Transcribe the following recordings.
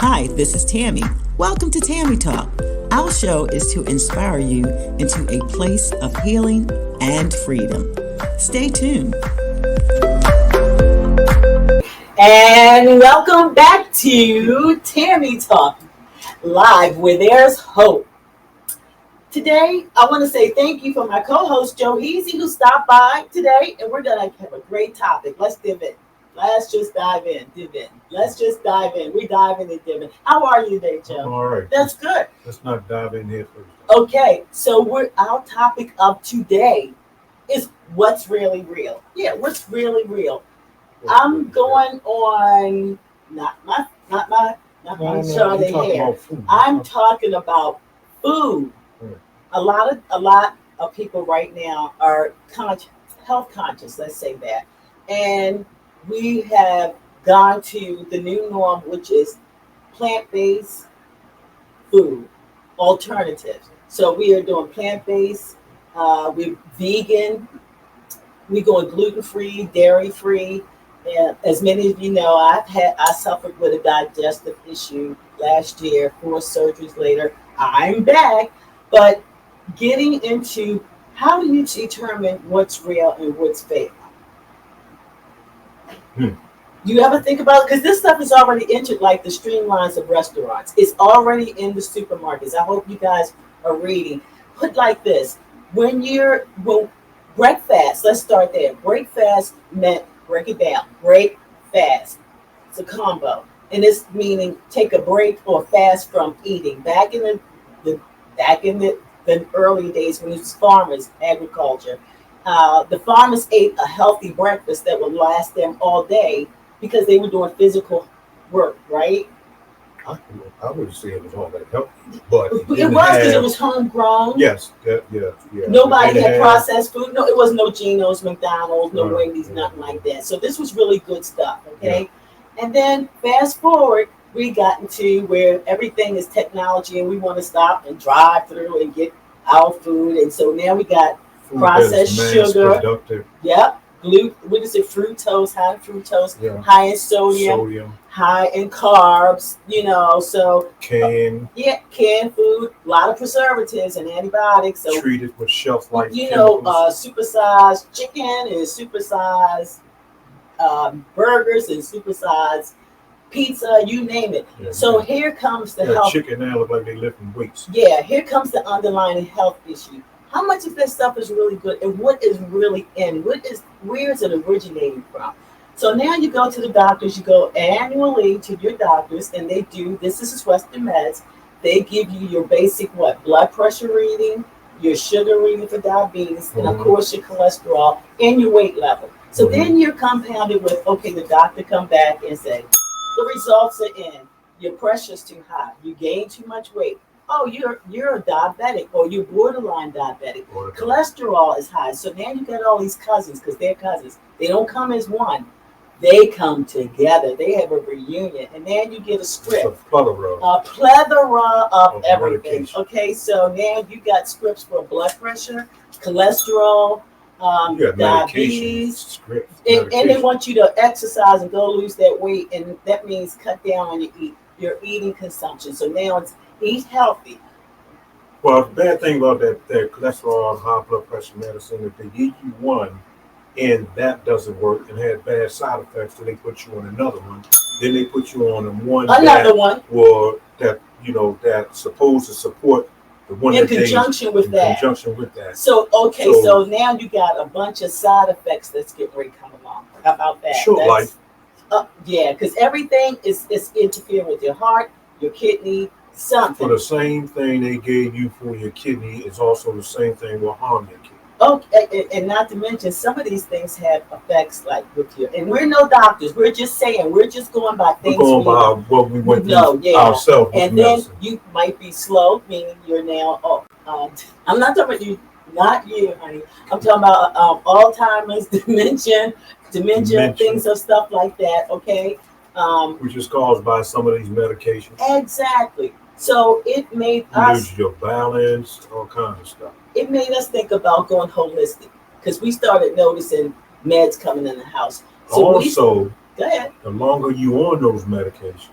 Hi, this is Tammy. Welcome to Tammy Talk. Our show is to inspire you into a place of healing and freedom. Stay tuned. And welcome back to Tammy Talk, live where there's hope. Today, I want to say thank you for my co-host, Joe Heasy, who stopped by today, and we're going to have a great topic. Let's dive in. Let's just dive in. Let's just dive in. We diving and diving. How are you today, Joe? I'm all right. That's good. Let's not dive in here first. Okay, so our topic of today is what's really real. Yeah, what's really real. I'm going on not my Charlotte hair. I'm talking about food. A lot of people right now are health conscious, let's say that. And we have gone to the new norm, which is plant-based food alternatives. So we are doing plant-based, we're vegan, we're going gluten-free, dairy-free. And as many of you know, I suffered with a digestive issue last year, 4 surgeries later. I'm back, but getting into how do you determine what's real and what's fake? You ever think about it? Because this stuff is already entered like the streamlines of restaurants. It's already in the supermarkets. I hope you guys are reading. Put like this. When break fast, let's start there. Break fast meant, break it down, break fast. It's a combo. And it's meaning take a break or fast from eating. Back in the early days when it was farmers, agriculture, the farmers ate a healthy breakfast that would last them all day because they were doing physical work, right? I wouldn't say it was all that healthy, but it was because it was homegrown. Yes, yeah. Nobody had processed food. No, it was no Geno's, McDonald's, no Wendy's, nothing like that. So this was really good stuff, okay? Yeah. And then fast forward, we got into where everything is technology and we want to stop and drive through and get our food. And so now we got food processed sugar. Productive. Yep. Gluten, what is it? Fructose, high in fructose, high in sodium, high in carbs, so canned food, a lot of preservatives and antibiotics. So treated with shelf life. Supersized chicken and supersized burgers and supersized pizza, you name it. So here comes the health. Chicken now look like they lifting weights. Yeah, here comes the underlying health issue. How much of this stuff is really good and what is really in? Where is it originating from? So now you go to the doctors, you go annually to your doctors and they do, this is Western Meds, they give you your basic blood pressure reading, your sugar reading for diabetes, and of course your cholesterol and your weight level. So then you're compounded with, okay, the doctor come back and say, the results are in, your pressure's too high, you gain too much weight. Oh, you're a diabetic or you're borderline diabetic. Cholesterol is high. So now you got all these cousins because they're cousins. They don't come as one. They come together. They have a reunion. And then you get a script. A plethora of everything. Medication. Okay, so now you got scripts for blood pressure, cholesterol, diabetes. And they want you to exercise and go lose that weight. And that means cut down on your eating consumption. So now it's eat healthy. Well, the bad thing about that cholesterol, high blood pressure medicine, if they give you one and that doesn't work and had bad side effects, then they put you on another one. Then they put you on another one. Or that's supposed to support the one in conjunction with that. So now you got a bunch of side effects that's getting ready to come along. How about that? Short life. Because everything is interfering with your heart, your kidney. Something. For the same thing they gave you for your kidney is also the same thing will harm your kidney. Okay, and not to mention some of these things have effects like with you. And we're no doctors. We're just saying. We're just going by things. We're going by what we went through ourselves. And then you might be slow, meaning you're now. I'm not talking about you, not you, honey. I'm talking about Alzheimer's, dementia, things of stuff like that. Okay. Which is caused by some of these medications. Exactly. So it made us lose your balance, all kinds of stuff. It made us think about going holistic because we started noticing meds coming in the house. So also, go ahead. The longer you on those medications,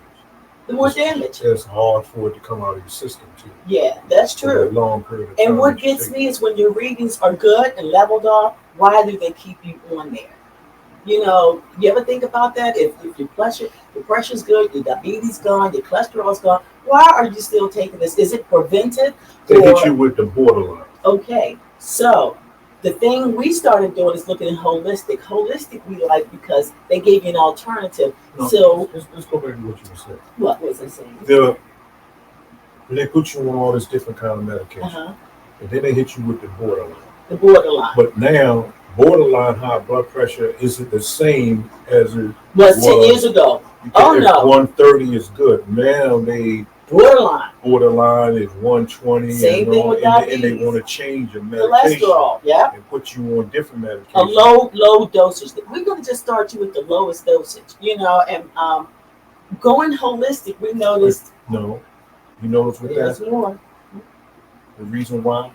the more damage. It's hard for it to come out of your system too. Yeah, that's For a true. long period of time. And what that you gets take me is when your readings are good and leveled off, why do they keep you on there? You ever think about that? If your pressure's good, your diabetes gone, your cholesterol's gone, why are you still taking this? Is it preventive? They hit Or you with the borderline. okay, so the thing we started doing is looking at holistic. Holistic we like because they gave you an alternative. No, So let's go back to what you were saying. what was I saying? They put you on all this different kind of medication, Uh-huh. and then they hit you with the borderline. The borderline. But now, borderline high blood pressure isn't the same as it Was 10 years ago. Oh if no. 130 is good. Now they Borderline is 120, Same thing with and they diabetes. want to change your medication Cholesterol, yeah. and put you on different medication. A low dosage. We're going to just start you with the lowest dosage, and going holistic, we noticed No, you notice with there's that more. the reason why,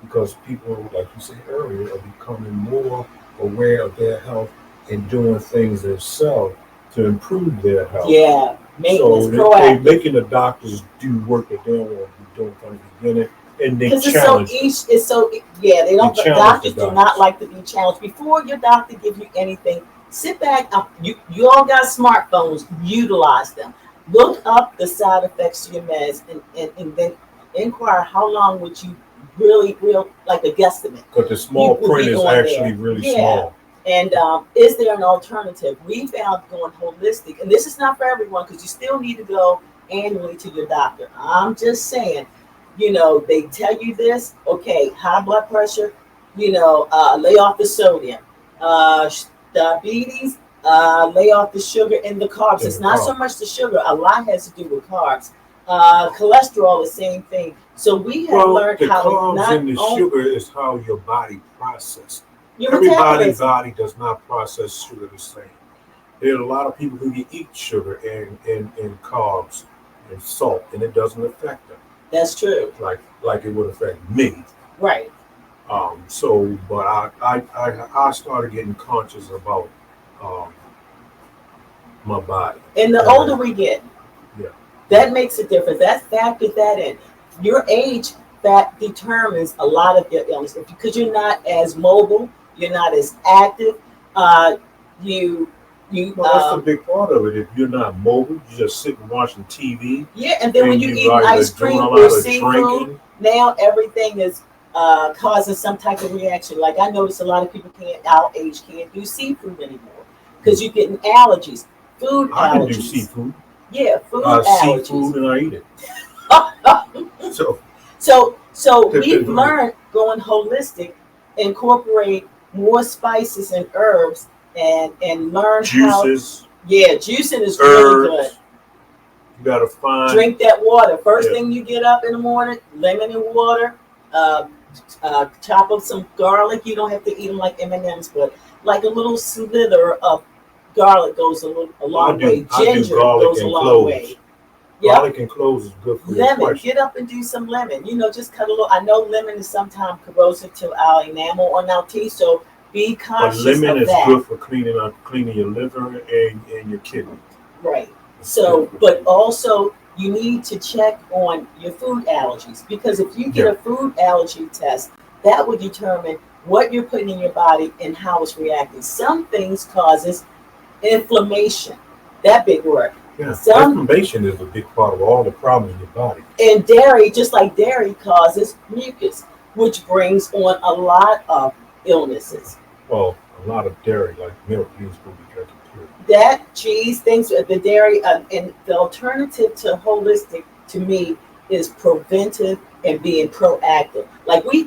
because people, like you said earlier, are becoming more aware of their health and doing things themselves to improve their health. Yeah, maintenance, So they proactive. making the doctors do work that they don't want to be doing from the beginning, and they Because challenge. they don't. challenge Doctors the do not like to be challenged. Before your doctor gives you anything, sit back. You all got smartphones. Utilize them. Look up the side effects to your meds, and then inquire how long would you really real like a guesstimate. Because the small You will print be is on actually there. really Yeah. small. And is there an alternative? We found going holistic, and this is not for everyone because you still need to go annually to your doctor. I'm just saying, they tell you this, okay, high blood pressure, lay off the sodium, diabetes, lay off the sugar and the carbs. And It's the not so carbs. much the sugar, a lot has to do with carbs. Cholesterol, the same thing. So we have learned the how to carbs not and the only sugar is how your body processes. your Everybody's metabolism. body does not process sugar the same. There are a lot of people who can eat sugar and carbs and salt, and it doesn't affect them That's true. like it would affect me. Right. But I started getting conscious about um, my body. And the And older we get, yeah, that makes a difference. That factored that in. Your age that determines a lot of your illness because you're not as mobile, you're not as active. You well, that's a big part of it. If you're not mobile, you just sitting watching TV, yeah. And then when and you you eat like ice doing cream a or lot of seafood, drinking. now everything is causing some type of reaction. Like I notice a lot of people our age can't do seafood anymore because you're getting allergies, food I can allergies. do seafood. Yeah, food I allergies. seafood and I eat it. So So we've learned going holistic, incorporate more spices and herbs, and learn juices, juicing is really good. herbs. You gotta find. Drink that water. First Yeah. thing you get up in the morning, lemon and water. Uh, chop up some garlic. You don't have to eat them like M&Ms, but like a little slither of garlic goes a long way. I do Ginger garlic goes a and long cloves. way. Yep. Garlic and cloves is good for your Lemon, question. get up and do some lemon. Just cut a little. I know lemon is sometimes corrosive to our enamel on our teeth, so be But conscious lemon of is that. good for cleaning your liver and your kidney. Right. So, but also you need to check on your food allergies because if you get a food allergy test, that will determine what you're putting in your body and how it's reacting. Some things causes inflammation. That big word. Yeah, inflammation is a big part of all the problems in your body. And dairy, just like dairy, causes mucus, which brings on a lot of illnesses. Well, a lot of dairy, like milk, you're supposed to be drinking too. That cheese, things with the dairy, and the alternative to holistic to me is preventive and being proactive. Like we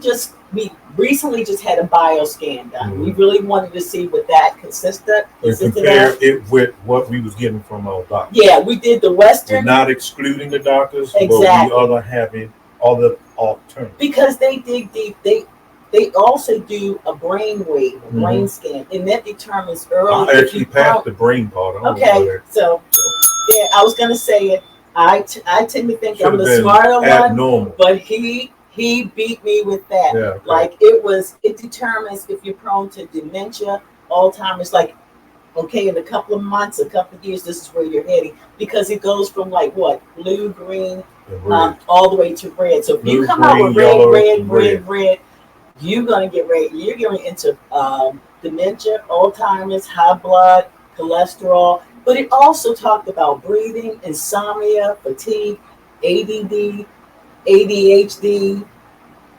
recently just had a bioscan done. Mm-hmm. We really wanted to see what that consisted And compare it with what we was getting from our doctor. Yeah, we did the Western. We're not excluding the doctors, Exactly. but we are having other alternatives. Because they dig deep. They also do a brain wave, a brain scan, and that determines early. I actually passed the brain part. Okay, so yeah, I was gonna say it. I tend to think I'm the smarter one, but he beat me with that. Yeah, okay. Like it determines if you're prone to dementia, Alzheimer's. Like Okay, in a couple of months, a couple of years, this is where you're heading because it goes from like what blue, green, And red. all the way to red. So if you Blue, come out green, with red, yellow, red, and red. red, red, you're gonna get ready. You're going into dementia, Alzheimer's, high blood, cholesterol. But it also talked about breathing, insomnia, fatigue, ADD, ADHD,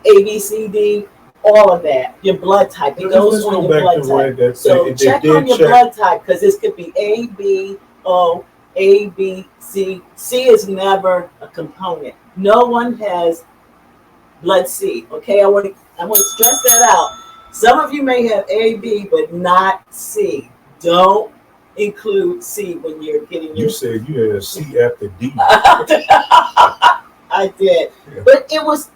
ABCD, all of that. Your blood type. It goes Let's on go your back to blood where type. that So they check on did your check. blood type because this could be A, B, O, A, B, C. C is never a component. No one has blood C. Okay, I want to stress that out. Some of you may have A, B, but not C. Don't include C when you're getting You your. said you had a C after D. I did, Yeah. but it was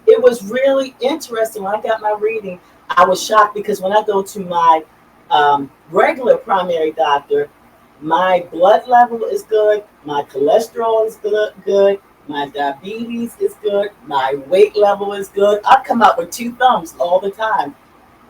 really interesting. When I got my reading, I was shocked because when I go to my regular primary doctor, my blood level is good, my cholesterol is good, my diabetes is good, my weight level is good. I come out with two thumbs all the time.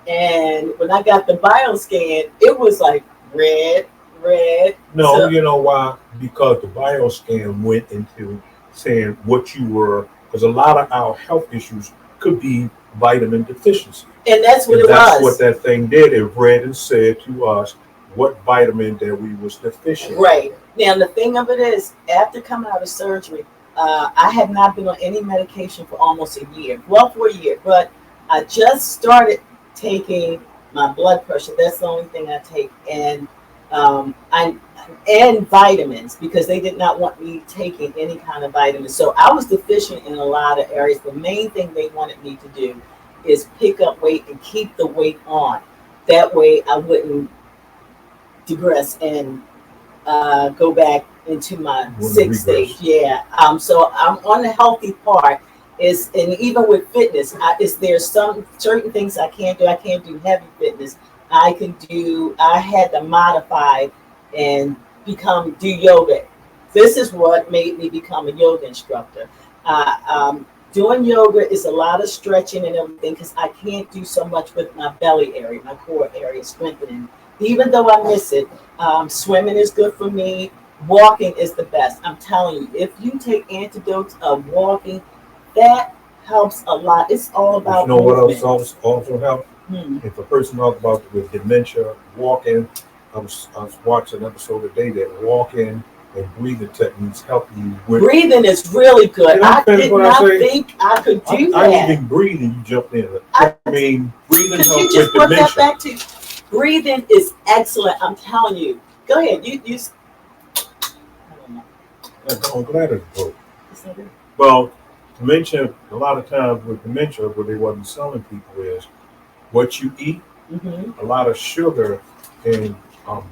And when I got the bioscan, it was like red, red. No, So, you know why? Because the bioscan went into saying what you were, because a lot of our health issues could be vitamin deficiency. and that's what And it that's what was. that thing did. It read and said to us what vitamin that we was deficient in. Right. Now, the thing of it is, after coming out of surgery, I had not been on any medication for almost a year. Well, for a year, but I just started taking my blood pressure. That's the only thing I take, and I and vitamins because they did not want me taking any kind of vitamins. So I was deficient in a lot of areas. The main thing they wanted me to do is pick up weight and keep the weight on. That way, I wouldn't digress and go back into my When sick stage. regress. Yeah. So I'm on the healthy part. Is and even with fitness, is there some certain things I can't do? I can't do heavy fitness. I can do. I had to modify and do yoga. This is what made me become a yoga instructor. Doing yoga is a lot of stretching and everything because I can't do so much with my belly area, my core area, strengthening. Even though I miss it, swimming is good for me. Walking is the best. I'm telling you, if you take antidotes of walking, that helps a lot. It's all But you about know what else movement. also helps? Hmm. If a person talks about with dementia, walking, I was watching an episode today that walking and breathing techniques help you with. Breathing is really good. Can I I finish did what I not say? think I could do I that. even breathing, you jumped in. I, I mean, breathing could you helps just with put that dementia. back to breathing is excellent. I'm telling you. Go ahead. I don't know. I'm glad it's broke. Is that it? Well, dementia, a lot of times with dementia, what they wasn't telling people is what you eat, Mm-hmm. a lot of sugar and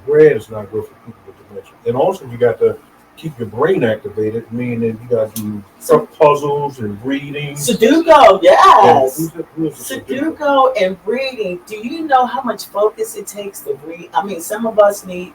bread is not good for people with dementia. And also, you got to keep your brain activated, meaning you got to do So puzzles and reading. Sudoku, And yes. who's the Sudoku? Sudoku and reading. Do you know how much focus it takes to read? I mean, some of us need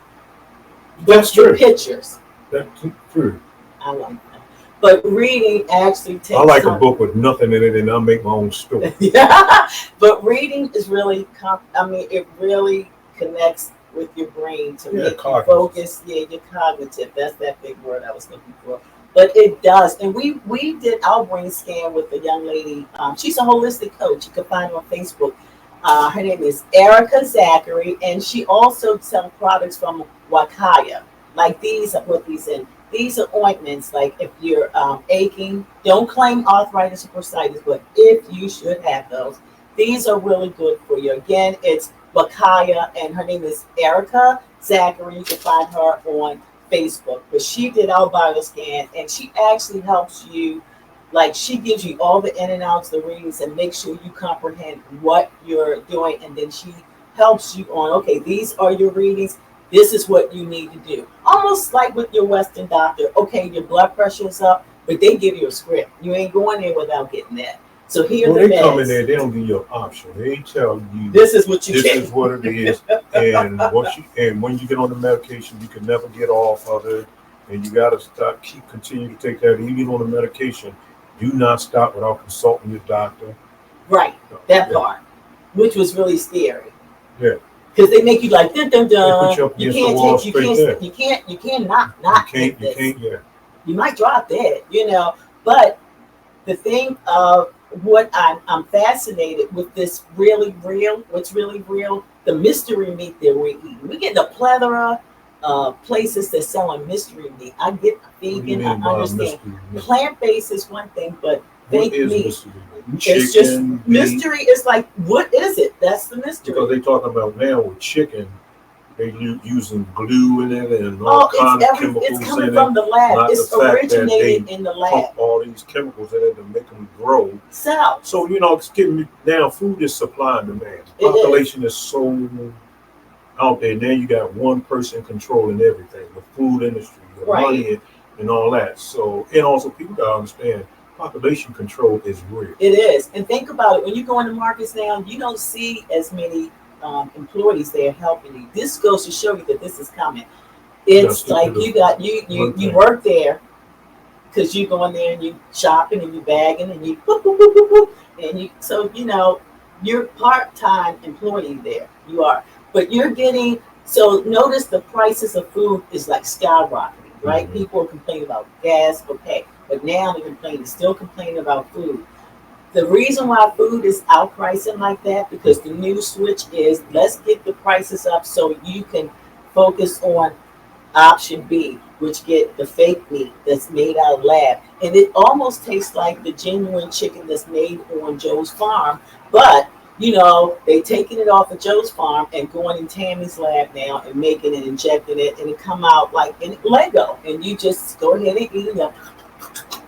That's books with true. pictures. That's true. I like that. But reading actually I takes like a time. book with nothing in it, and I'll make my own story. Yeah. But reading is really, I mean, it really connects with your brain to Yeah, make you cognitive. focus. Yeah, you're cognitive. That's that big word I was looking for. But it does. And we did our brain scan with a young lady. She's a holistic coach. You can find her on Facebook. Her name is Erica Zachary, and she also sells products from Wakaya. Like these, I put these in. These are ointments. Like if you're aching, don't claim arthritis or bursitis, but if you should have those, these are really good for you. Again, it's Wakaya, and her name is Erica Zachary. You can find her on Facebook. But she did our vital scan, and she actually helps you. Like she gives you all the in and outs, the readings, and make sure you comprehend what you're doing, and then she helps you on. Okay, these are your readings. This is what you need to do. Almost like with your Western doctor. Okay, your blood pressure is up, but they give you a script. You ain't going there without getting that. So here are Well, the they come in meds. there, they don't give you an option. They tell you This is what you this get. is what it is, and when you get on the medication, you can never get off of it, and you got to continue to take that. Even on the medication, do not stop without consulting your doctor. Right, that Yeah, part, which was really scary. yeah. because they make you like dun dun They put dun. you up You against the can't wall take, straight there. you can't not take You this. can't, yeah. You might drop dead, But the thing of what I'm fascinated with this really real, what's really real, the mystery meat that we're eating. We're getting a plethora of places that selling mystery meat. I get What do you vegan, I mean by understand. mystery meat? Plant based is one thing, but What fake is meat. mystery meat? It's just Chicken, beef? mystery is like, what is it? That's the Because mystery. they talking about now with chicken, they using glue in it and all Oh, kind of it's chemicals coming in it. from the lab. Not the It's fact that they originated in the lab. pump all these chemicals in it to make them grow. Cells. So it's getting now. Food is supply and demand. It is. Population is so out there. Now you got one person controlling everything, the food industry, the Right. money, and all that. So, and also people gotta understand, population control is real. It is. And think about it. When you go into markets now, you don't see as many employees there helping you. This goes to show you that this is coming. It's like you got you work there because you go in there and you shopping and you bagging and you boop, boop, boop, boop, boop, and you so you're part-time employee there. You are, but you're getting, so notice the prices of food is like skyrocketing, right? Mm-hmm. People are complaining about gas, okay, but now still complaining about food. The reason why food is outpricing like that, because the new switch is, let's get the prices up so you can focus on option B, which get the fake meat that's made out of lab. And it almost tastes like the genuine chicken that's made on Joe's farm, but they taking it off of Joe's farm and going in Tammy's lab now and making it, injecting it, and it come out like in Lego. And you just go ahead and eat it up,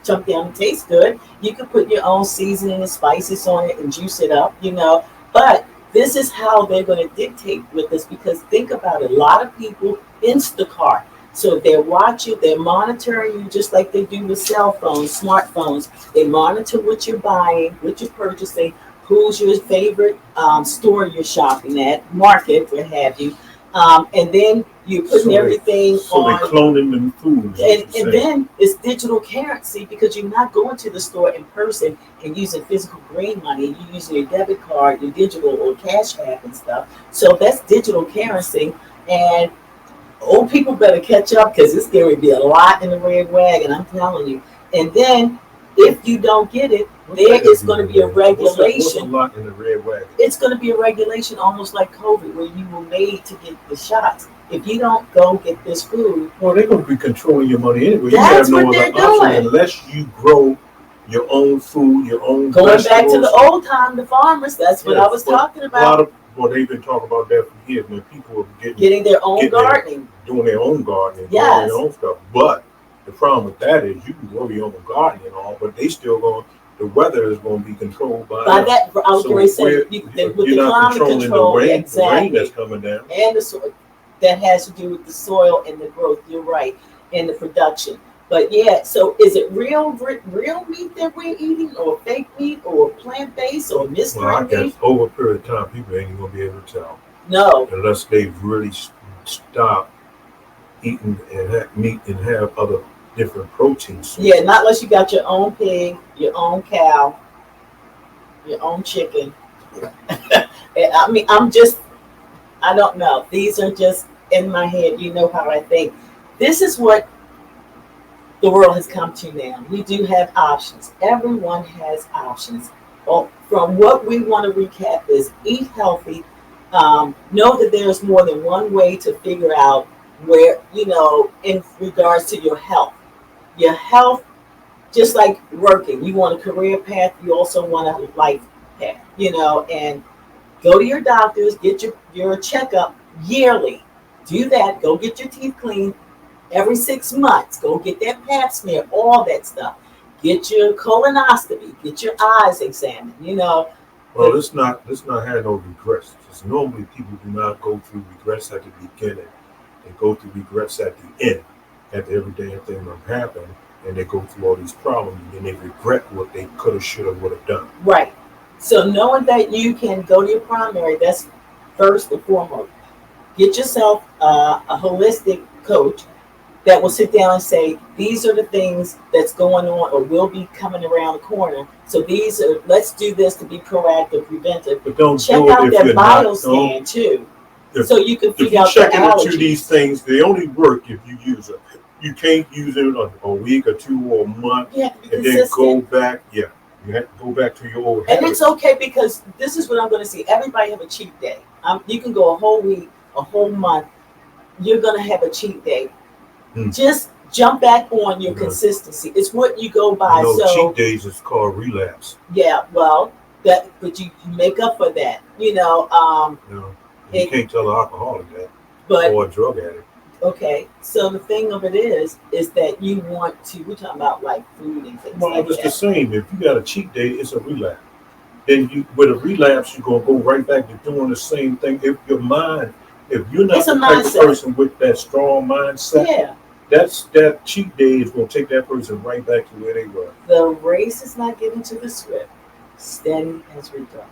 chunk down, it tastes good. You can put your own seasoning and spices on it and juice it up. But this is how they're going to dictate with this, because think about it. A lot of people Instacart. So they're watching, they're monitoring you just like they do with cell phones, smartphones. They monitor what you're buying, what you're purchasing, who's your favorite store you're shopping at, market, what have you. And then you're putting everything so on. They're cloning them foods. And then it's digital currency, because you're not going to the store in person and using physical green money. You're using your debit card, your digital or cash app and stuff. So that's digital currency. And old people better catch up, because it's going to be a lot in the red wagon, I'm telling you. And then if you don't get it, there is going to be a regulation. What's a lot in the red wagon? It's going to be a regulation almost like COVID, where you were made to get the shots. If you don't go get this food, well, they're going to be controlling your money anyway. That's you have no what other they're option doing. unless you grow your own food, your own going vegetables. back to the old time, the farmers. That's what I was talking about. They've been talking about that for years. Man, people are getting their own gardening, doing their own gardening, yes, doing their own stuff. But the problem with that is you can grow your own garden and all, but they still going. The weather is going to be controlled by that. I was going to say with the climate control, the rain, exactly, the rain that's coming down, and the soil that has to do with the soil and the growth. You're right, and the production. But yeah, so is it real meat that we're eating, or fake meat, or plant based, or mystery meat? Well, I guess over a period of time, people ain't going to be able to tell. No, unless they really stop eating and have meat and have other different protein sources. Yeah, not unless you got your own pig, your own cow, your own chicken. I mean, I don't know. These are just in my head. You know how I think. This is what the world has come to now. We do have options. Everyone has options. Well, from what we want to recap is eat healthy. Know that there's more than one way to figure out where, in regards to your health. Your health, just like working, you want a career path, you also want a life path, and go to your doctors, get your checkup yearly. Do that. Go get your teeth cleaned every 6 months. Go get that pap smear, all that stuff. Get your colonoscopy, get your eyes examined, Well, let's not have no regrets. Because normally people do not go through regrets at the beginning. They go through regrets at the end. After every damn thing that happened, and they go through all these problems, and then they regret what they could have, should have, would have done. Right. So knowing that you can go to your primary, that's first and foremost. Get yourself a holistic coach that will sit down and say, these are the things that's going on or will be coming around the corner. So let's do this to be proactive, preventive. But don't check do it out if their you're bioscan too. So you can If figure you out the check into allergies. these things, they only work if you use it. You can't use it a week or two or a month You have to be and then go consistent. back. Yeah, you have to go back to your old And it's habits. okay because this is what I'm going to see. Everybody have a cheat day. You can go a whole week, a whole month. You're going to have a cheat day. Hmm. Just jump back on your Yeah. consistency. It's what you go by. Cheat So days is called relapse. yeah, well, but you make up for that. You It. can't tell an alcoholic that But or a drug addict. okay, so the thing of it is that you want to. We're talking about like food and things Well, like it's the that. same. If you got a cheat day, it's a relapse. Then you, with a relapse, you're gonna go right back to doing the same thing. If you're It's not a the type of mindset. person with that strong mindset, Yeah, that cheat day is gonna take that person right back to where they were. the race is not given to the swift, steady as we go.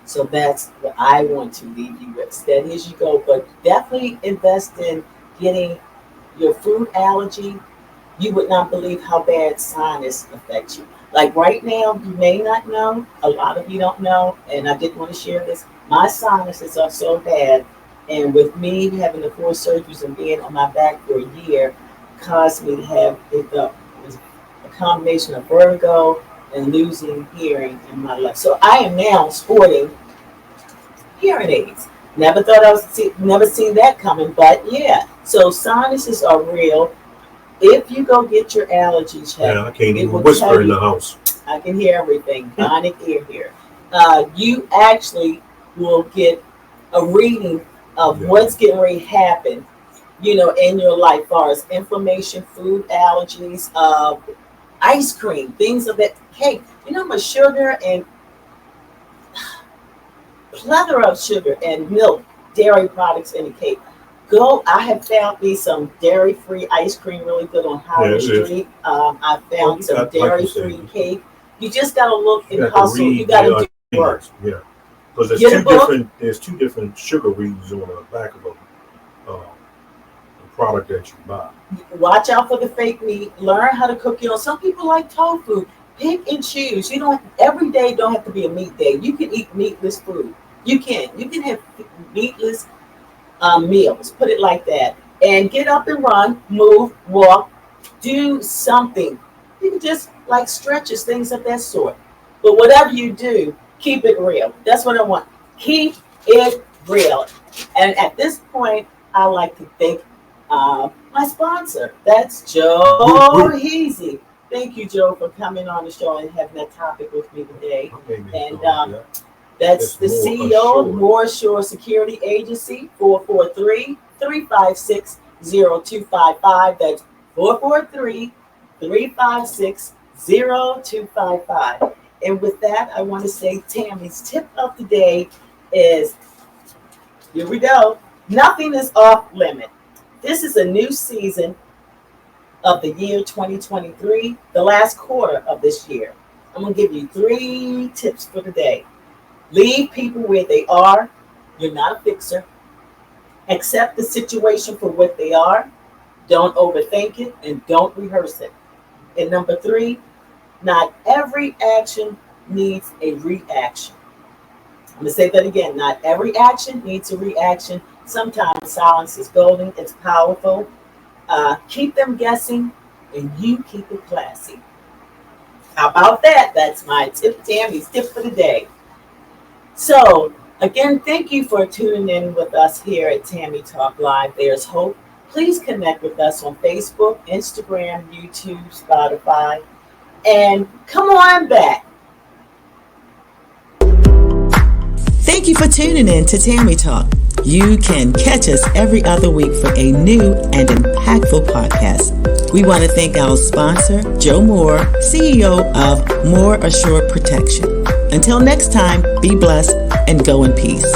So that's what I want to leave you with. Steady as you go, but definitely invest in getting your food allergy. You would not believe how bad sinus affects you. Like right now, you may not know, a lot of you don't know, and I did want to share this. My sinuses are so bad, and with me having the 4 surgeries and being on my back for a year, caused me to have it was a combination of vertigo and losing hearing in my left. So I am now sporting hearing aids. Never thought never seen that coming, but yeah. So sinuses are real. If you go get your allergy checked, Yeah, I can't it even will whisper tell in the you. house. I can hear everything. Bionic ear here. You actually will get a reading of Yeah. what's getting ready to happen. In your life, as far as inflammation, food allergies, ice cream, things of that, cake. You know how much sugar and plethora of sugar and milk, dairy products in the cake. Go. I have found me some dairy-free ice cream, really good on Yeah, Howard it is. Street. I Well, found you some got, like you said, dairy-free cake. You just gotta look you and got to hustle. You read gotta the do work. ingredients. Yeah, because there's Get a two book. different sugar readings on the back of a product that you buy. Watch out for the fake meat. Learn how to cook your own. Some people like tofu. Pick and choose. You don't every day don't have to be a meat day. You can eat meatless food. You can. You can have meatless meals. Put it like that. And get up and run, move, walk, do something. You can just like stretches, things of that sort. But whatever you do, keep it real. That's what I want. Keep it real. And at this point, I like to thank my sponsor. That's Woo, Joe woo. Heasy. Thank you, Joe, for coming on the show and having that topic with me today. My name is And that. that's It's the more CEO of assured. More Shore Security Agency, 443-356-0255. That's 443-356-0255. And with that, I want to say Tammy's tip of the day is, here we go, nothing is off limit. This is a new season of the year 2023, the last quarter of this year. I'm going to give you 3 tips for the day. Leave people where they are. You're not a fixer. Accept the situation for what they are. Don't overthink it and don't rehearse it. And number 3, not every action needs a reaction. I'm going to say that again. Not every action needs a reaction. Sometimes silence is golden. It's powerful. Keep them guessing and you keep it classy. How about that? That's my tip, Tammy's tip for the day. So, again, thank you for tuning in with us here at Tammy Talk Live. There's hope. Please connect with us on Facebook, Instagram, YouTube, Spotify, and come on back. Thank you for tuning in to Tammy Talk. You can catch us every other week for a new and impactful podcast. We want to thank our sponsor, Joe Moore, CEO of More Assured Protection. Until next time, be blessed and go in peace.